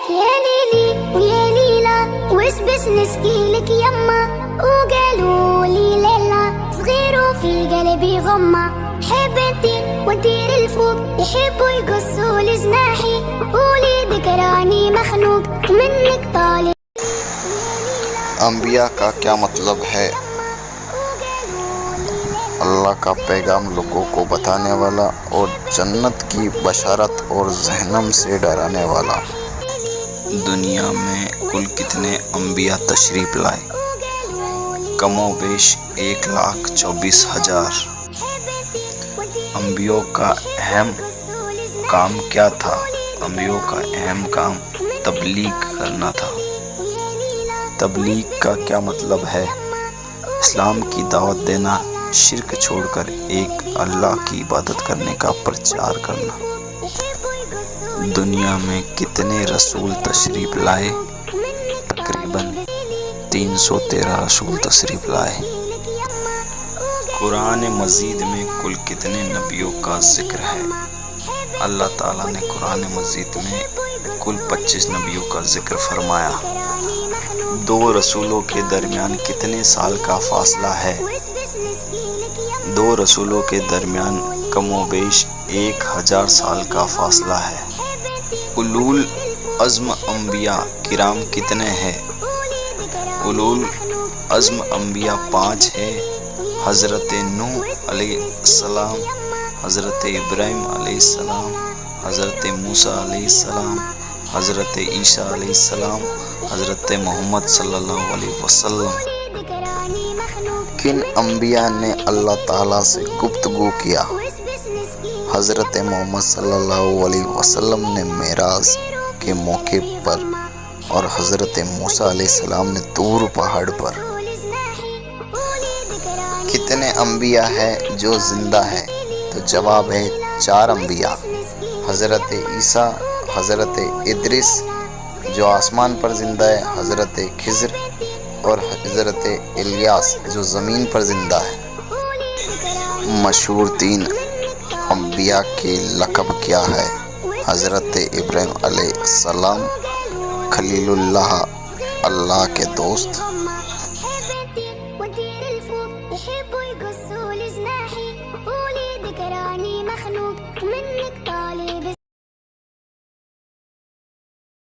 يا ليلي ويا ليلى وسبس نسقيلك يما وقالوا لي ليلى صغير وفي قلبي غمة حبيتي ودير الفوق يحبوا يقصوا لجناحي قولي ذكراني مخنوق منك طالب. انبیاء کا کیا مطلب ہے؟ اللہ کا پیغام لوگوں کو بتانے والا اور جنت کی بشارت اور جہنم سے ڈرانے والا۔ دنیا میں کل کتنے انبیاء تشریف لائے؟ کم و بیش 1,24,000۔ انبیاء کا اہم کام کیا تھا؟ انبیاء کا اہم کام تبلیغ کرنا تھا۔ تبلیغ کا کیا مطلب ہے؟ اسلام کی دعوت دینا، شرک چھوڑ کر ایک اللہ کی عبادت کرنے کا پرچار کرنا۔ دنیا میں کتنے رسول تشریف لائے؟ تقریباً 313 رسول تشریف لائے۔ قرآن مجید میں کل کتنے نبیوں کا ذکر ہے؟ اللہ تعالیٰ نے قرآن مجید میں کل 25 نبیوں کا ذکر فرمایا۔ دو رسولوں کے درمیان کتنے سال کا فاصلہ ہے؟ دو رسولوں کے درمیان کم و بیش 1000 سال کا فاصلہ ہے۔ اولول عزم انبیاء کرام کتنے ہیں؟ اولول عزم انبیاء 5 ہیں۔ حضرت نوح علیہ السلام، حضرت ابراہیم علیہ السلام، حضرت موسیٰ علیہ السلام، حضرت عیسیٰ علیہ السلام، حضرت محمد صلی اللہ علیہ وسلم۔ کن انبیاء نے اللہ تعالیٰ سے گفتگو کیا؟ حضرت محمد صلی اللہ علیہ وسلم نے معراج کے موقع پر اور حضرت موسیٰ علیہ السلام نے طور پہاڑ پر۔ کتنے انبیاء ہیں جو زندہ ہیں؟ تو جواب ہے 4 انبیاء۔ حضرت عیسیٰ، حضرت ادریس جو آسمان پر زندہ ہے، حضرت خضر اور حضرت الیاس جو زمین پر زندہ ہے۔ مشہور 3 انبیاء کے لقب کیا ہے؟ حضرت ابراہیم علیہ السلام، خلیل اللہ، اللہ کے دوست۔